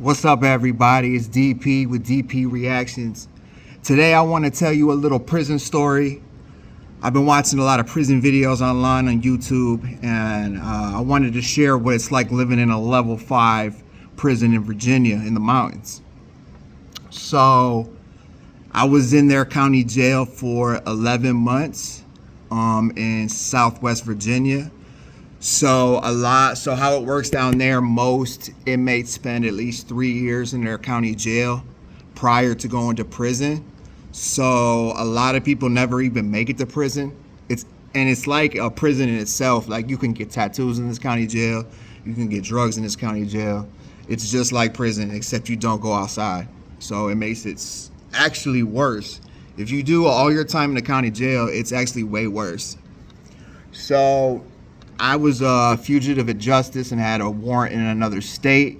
What's up, everybody? It's DP with DP Reactions. Today, I want to tell you a little prison story. I've been watching a lot of prison videos online on YouTube, and I wanted to share what it's like living in a level 5 prison in Virginia in the mountains. So, I was in their county jail for 11 months in Southwest Virginia. So how it works down there, most inmates spend at least 3 years in their county jail prior to going to prison. So a lot of people never even make it to prison. It's like a prison in itself. Like, you can get tattoos in this county jail, you can get drugs in this county jail. It's just like prison, except you don't go outside. So it makes it actually worse. If you do all your time in the county jail, it's actually way worse. So I was a fugitive of justice and had a warrant in another state,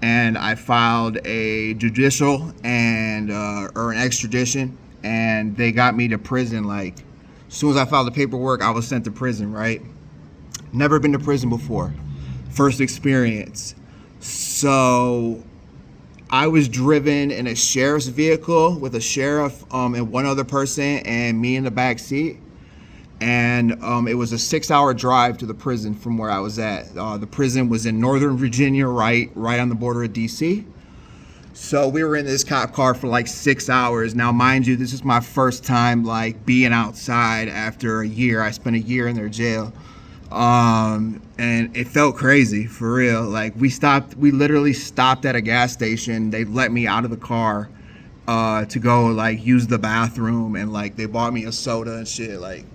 and I filed a judicial and or an extradition, and they got me to prison. Like, as soon as I filed the paperwork, I was sent to prison, right? Never been to prison before. First experience. So I was driven in a sheriff's vehicle with a sheriff and one other person and me in the back seat. And it was a 6-hour drive to the prison from where I was at. The prison was in Northern Virginia, right on the border of DC. So we were in this cop car for like 6 hours. Now, mind you, this is my first time like being outside after a year. I spent a year in their jail. And it felt crazy, for real. Like, we literally stopped at a gas station. They let me out of the car to go like use the bathroom, and like they bought me a soda and shit. Like,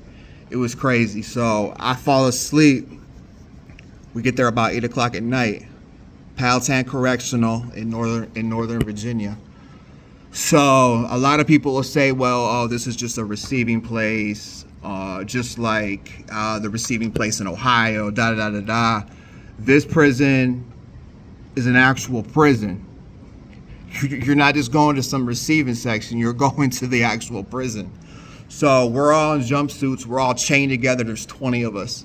it was crazy. So I fall asleep. We get there about 8 o'clock at night. Powhatan Correctional in Northern Virginia. So a lot of people will say, well, oh, this is just a receiving place, just like the receiving place in Ohio, da da da da. This prison is an actual prison. You're not just going to some receiving section, you're going to the actual prison. So we're all in jumpsuits, we're all chained together, there's 20 of us.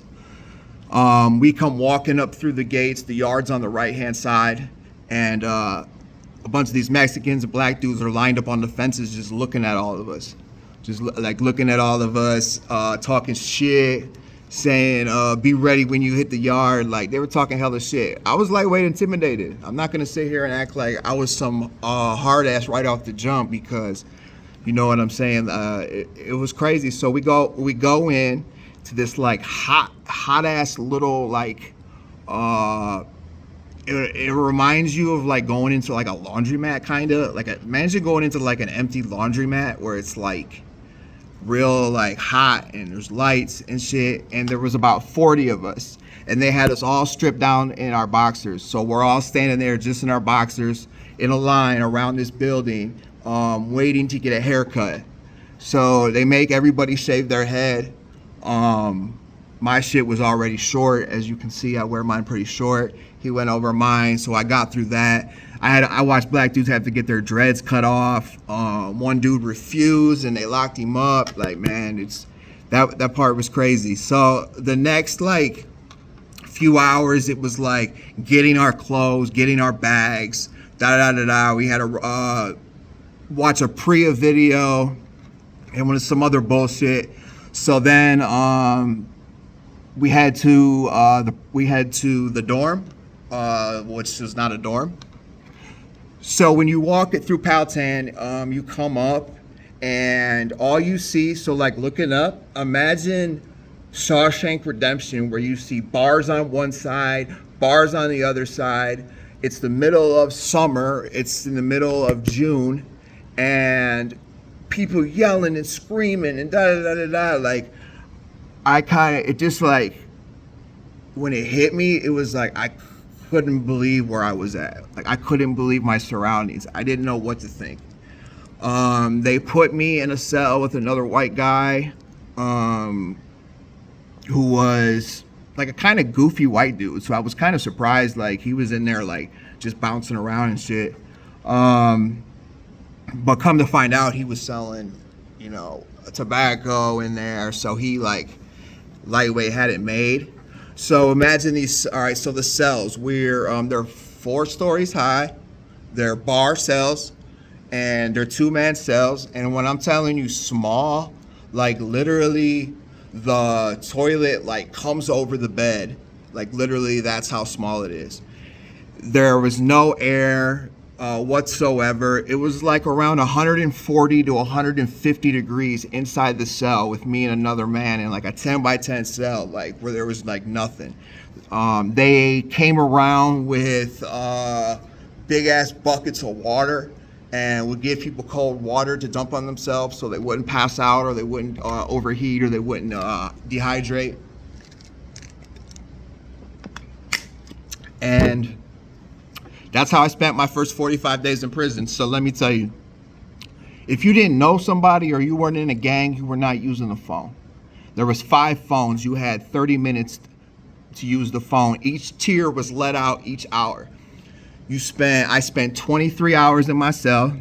We come walking up through the gates, the yard's on the right-hand side, and a bunch of these Mexicans and black dudes are lined up on the fences just looking at all of us. Just like looking at all of us, talking shit, saying, be ready when you hit the yard. Like, they were talking hella shit. I was lightweight intimidated. I'm not gonna sit here and act like I was some hard ass right off the jump, because you know what I'm saying? It was crazy. So we go in to this like hot ass little like it reminds you of like going into like a laundromat, kind of like imagine going into like an empty laundromat where it's like real like hot and there's lights and shit. And there was about 40 of us, and they had us all stripped down in our boxers. So we're all standing there just in our boxers in a line around this building, waiting to get a haircut. So they make everybody shave their head. My shit was already short. As you can see, I wear mine pretty short. He went over mine, so I got through that. I watched black dudes have to get their dreads cut off. One dude refused and they locked him up. Like, man, that part was crazy. So the next like few hours, it was like getting our clothes, getting our bags, da da da da. We had to watch a Priya video and some other bullshit. So then we head to the dorm, which was not a dorm. So when you walk it through Powhatan, you come up and all you see, so like looking up, imagine Shawshank Redemption, where you see bars on one side, bars on the other side. It's the middle of summer, it's in the middle of June, and people yelling and screaming and da da da da da. Like, it just like, when it hit me, it was like I couldn't believe where I was at. Like, I couldn't believe my surroundings. I didn't know what to think. They put me in a cell with another white guy, who was like a kind of goofy white dude. So I was kind of surprised, like he was in there like just bouncing around and shit. But come to find out, he was selling, tobacco in there. So he like lightweight had it made. So imagine these. All right, so the cells, they're 4 stories high. They're bar cells, and they're 2-man cells. And when I'm telling you small, like literally the toilet like comes over the bed. Like literally that's how small it is. There was no air whatsoever. It was like around 140 to 150 degrees inside the cell with me and another man in like a 10 by 10 cell, like where there was like nothing. They came around with big ass buckets of water and would give people cold water to dump on themselves so they wouldn't pass out or they wouldn't overheat or they wouldn't dehydrate. And that's how I spent my first 45 days in prison. So let me tell you, if you didn't know somebody or you weren't in a gang, you were not using the phone. There was 5 phones. You had 30 minutes to use the phone. Each tier was let out each hour. I spent 23 hours in my cell.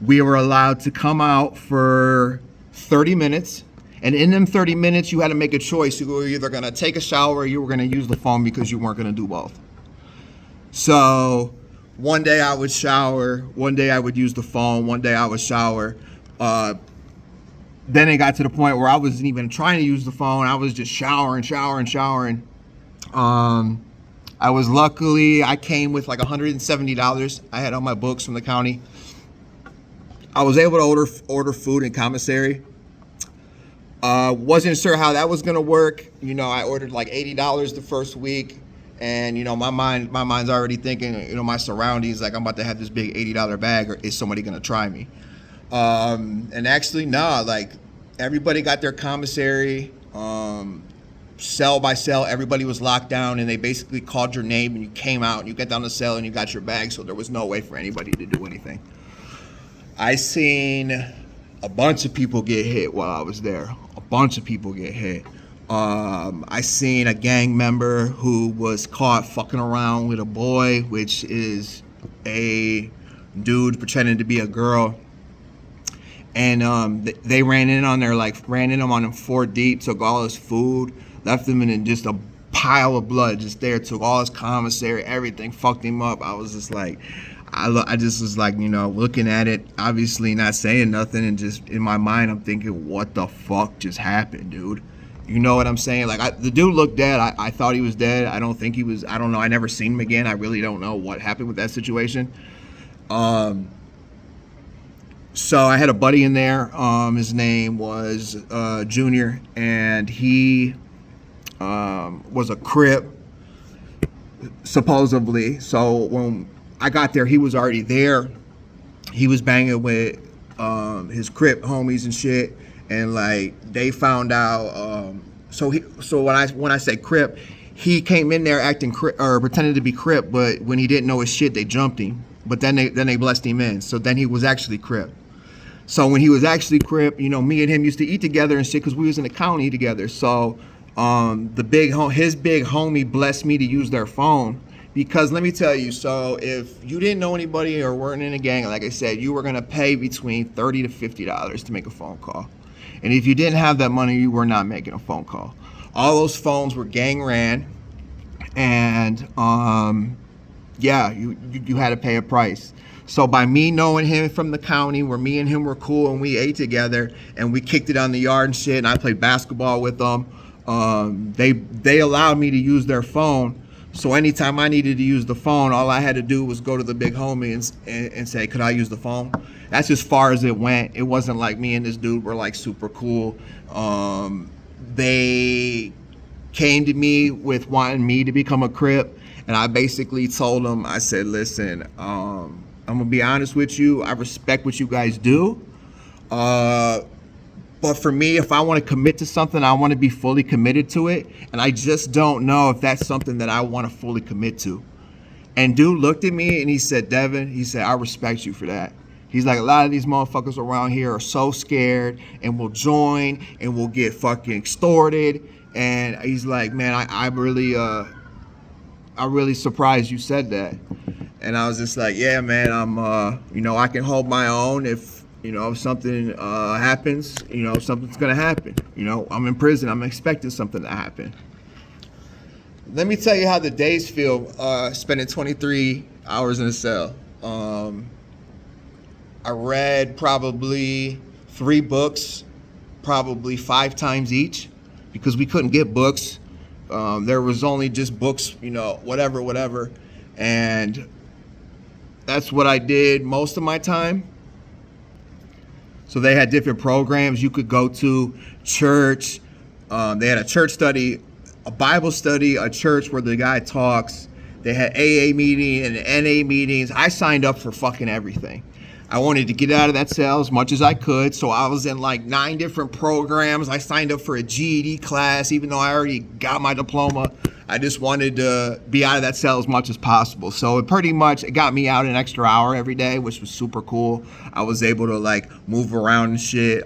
We were allowed to come out for 30 minutes. And in them 30 minutes, you had to make a choice. You were either going to take a shower or you were going to use the phone because you weren't going to do both. So one day I would shower, one day I would use the phone, one day I would shower. Then it got to the point where I wasn't even trying to use the phone. I was just showering. I came with like $170 I had on my books from the county. I was able to order food in commissary. Wasn't sure how that was gonna work. You know, I ordered like $80 the first week. And you know, my mind's already thinking, you know, my surroundings, like I'm about to have this big $80 bag, or is somebody gonna try me? And actually, nah, like everybody got their commissary, cell by cell, everybody was locked down, and they basically called your name, and you came out, and you got down the cell, and you got your bag. So there was no way for anybody to do anything. I seen a bunch of people get hit while I was there. A bunch of people get hit. I seen a gang member who was caught fucking around with a boy, which is a dude pretending to be a girl. And they ran in on him 4 deep, took all his food, left him in just a pile of blood just there, took all his commissary, everything, fucked him up. I was just like, I just was like, you know, looking at it, obviously not saying nothing, and just in my mind I'm thinking, what the fuck just happened, dude? You know what I'm saying? Like, the dude looked dead. I thought he was dead. I don't think he was. I don't know. I never seen him again. I really don't know what happened with that situation. So I had a buddy in there. His name was Junior, and he was a Crip, supposedly. So when I got there, he was already there. He was banging with his Crip homies and shit. And like they found out, so when I say Crip, he came in there acting Crip, or pretending to be Crip, but when he didn't know his shit, they jumped him. But then they blessed him in. So then he was actually Crip. So when he was actually Crip, you know, me and him used to eat together and shit because we was in the county together. So his big homie blessed me to use their phone. Because let me tell you, so if you didn't know anybody or weren't in a gang, like I said, you were gonna pay between $30 to $50 to make a phone call. And if you didn't have that money, you were not making a phone call. All those phones were gang ran, and yeah, you had to pay a price. So by me knowing him from the county, where me and him were cool and we ate together and we kicked it on the yard and shit, and I played basketball with them, they allowed me to use their phone. So anytime I needed to use the phone, all I had to do was go to the big homie and say, could I use the phone? That's as far as it went. It wasn't like me and this dude were like super cool. They came to me with wanting me to become a Crip, and I basically told them, I said, listen, I'm gonna be honest with you. I respect what you guys do. But for me, if I want to commit to something, I want to be fully committed to it. And I just don't know if that's something that I want to fully commit to. And dude looked at me and he said, Devin, he said, I respect you for that. He's like, a lot of these motherfuckers around here are so scared and will join and will get fucking extorted. And he's like, man, I'm really surprised you said that. And I was just like, yeah, man, I'm, you know, I can hold my own. If, you know, if something happens, you know, something's gonna happen. You know, I'm in prison. I'm expecting something to happen. Let me tell you how the days feel, spending 23 hours in a cell. I read probably 3 books, probably 5 times each, because we couldn't get books. There was only just books, whatever. And that's what I did most of my time. So they had different programs you could go to, church. They had a church study, a Bible study, a church where the guy talks. They had AA meeting and NA meetings. I signed up for fucking everything. I wanted to get out of that cell as much as I could, so I was in like 9 different programs. I signed up for a GED class, even though I already got my diploma. I just wanted to be out of that cell as much as possible. So it got me out an extra hour every day, which was super cool. I was able to like move around and shit.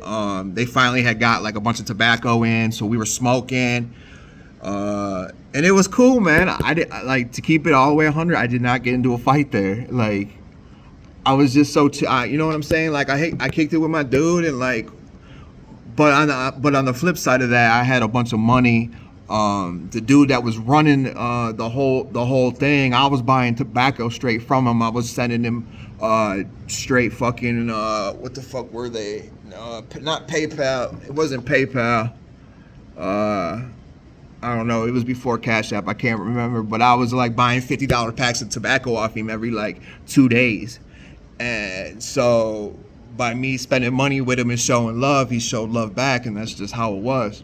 They finally had got like a bunch of tobacco in, so we were smoking. And it was cool, man. I did, like, to keep it all the way 100. I did not get into a fight there. Like, I was just so, you know what I'm saying? Like, I kicked it with my dude, and like, but on the flip side of that, I had a bunch of money. The dude that was running the whole thing, I was buying tobacco straight from him. I was sending him straight fucking what the fuck were they? Not PayPal. It wasn't PayPal. I don't know. It was before Cash App. I can't remember. But I was like buying $50 packs of tobacco off him every like 2 days. And so by me spending money with him and showing love, he showed love back, and that's just how it was.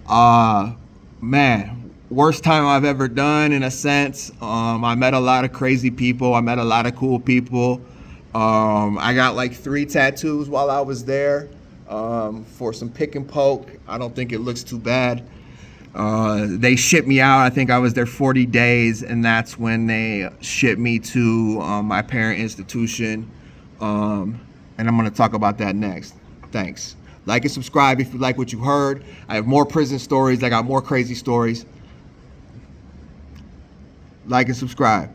Man, worst time I've ever done, in a sense. I met a lot of crazy people. I met a lot of cool people. I got like 3 tattoos while I was there for some pick and poke. I don't think it looks too bad. They shipped me out. I think I was there 40 days, and that's when they shipped me to my parent institution. And I'm going to talk about that next. Thanks. Like and subscribe if you like what you heard. I have more prison stories. I got more crazy stories. Like and subscribe.